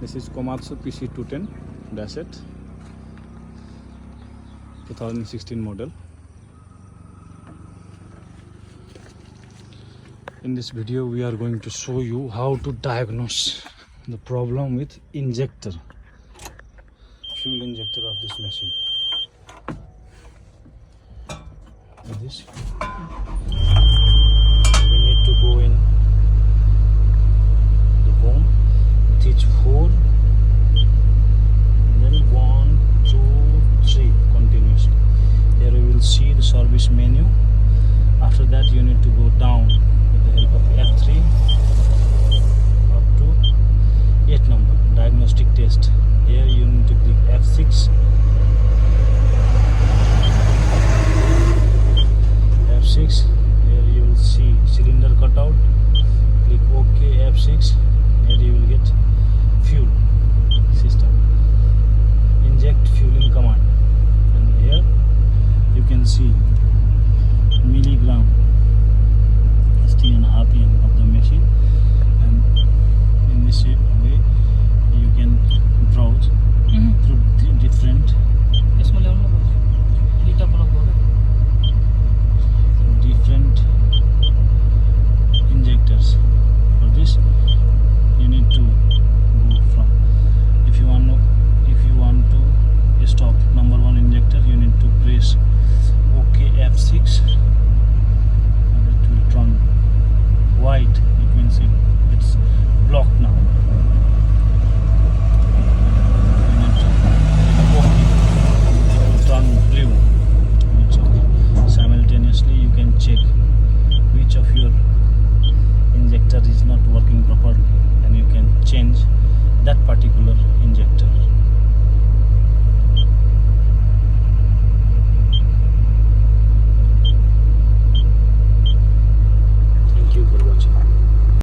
This is Komatsu PC210 Dasset 2016 model. In this video we are going to show you how to diagnose the problem with injector, fuel injector of this machine. Like this, we need to go in the comb with each 4 and then 1, 2, 3 continuously. Here you will see the service menu. After that you need to go down with the help of F3 up to 8 number diagnostic test. Here you need to click F6, here you will see cylinder cutout, click OK, F6, here you will get fuel system, inject fueling command, and here you can see milligram, ST and RPM of the machine, and in this way you can browse through different injectors. For this you need to go from, if you want to stop number 1 injector, you need to press OK, F6, and it will turn white. It means it's blocked now. You need to click OK, it will turn blue. It's okay. Simultaneously you can check which of your injector is not working properly, and you can change that particular